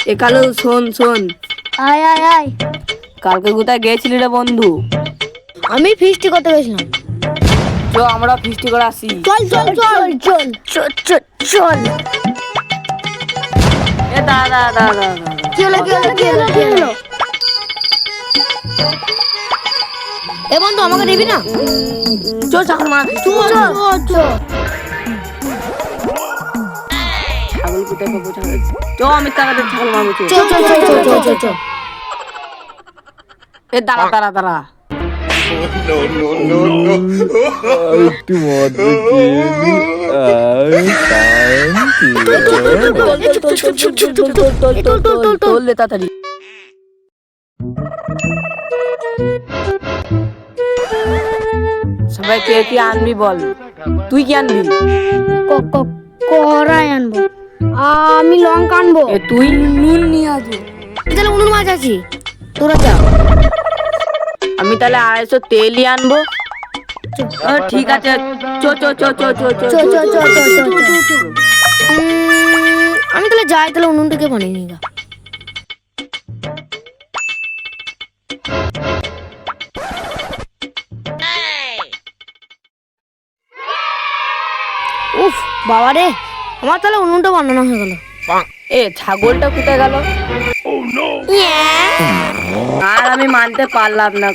এ কালু শোন শোন, আয় আয় আয়। কালকে কোথায় গেছিলি রে বন্ধু? আমি ফিস্টি করতে গেছিলাম। চ আমরা ফিস্টি করে আসি। চল চল চল চল চল চল চল। এ দাদা দাদা দাদা, কি হলো কি হলো কি হলো কি হলো? এ বন্ধু আমাকে দিবি না? চ ছাগল মারা, চল চল। ছাগল কোথায় পাবো? ছাগল চ, আমি তাড়াতাড়ি ছাগল মারবো। চ চল চল চল চল চল চল। এ দাঁড়া দাঁড়া দাঁড়া, একটু মদ খেয়ে নি। তোল রে তাড়াতাড়ি। সবাই কে কি আনবি বল? তুই কি আনবি? কড়াই আনবো। আমি লঙ্কা আনবো। এ তুই নুন নিয়ে আসবি। তাহলে উনুন মাছ আছি, তোরা যা। আমি তাহলে 250 তেলই আনবো। ঠিক আছে, চো চো চো চো চো চো চল চল চল চল চল চল। আমি তাহলে যাই, তাহলে উনুনটাকে বানিয়ে নিই গা। উফ বাবা রে, আমার তাহলে উনুনটা বানানো হয়ে গেল। এ ছাগলটা কোথায় গেল? আর আমি মানতে পারলাম না।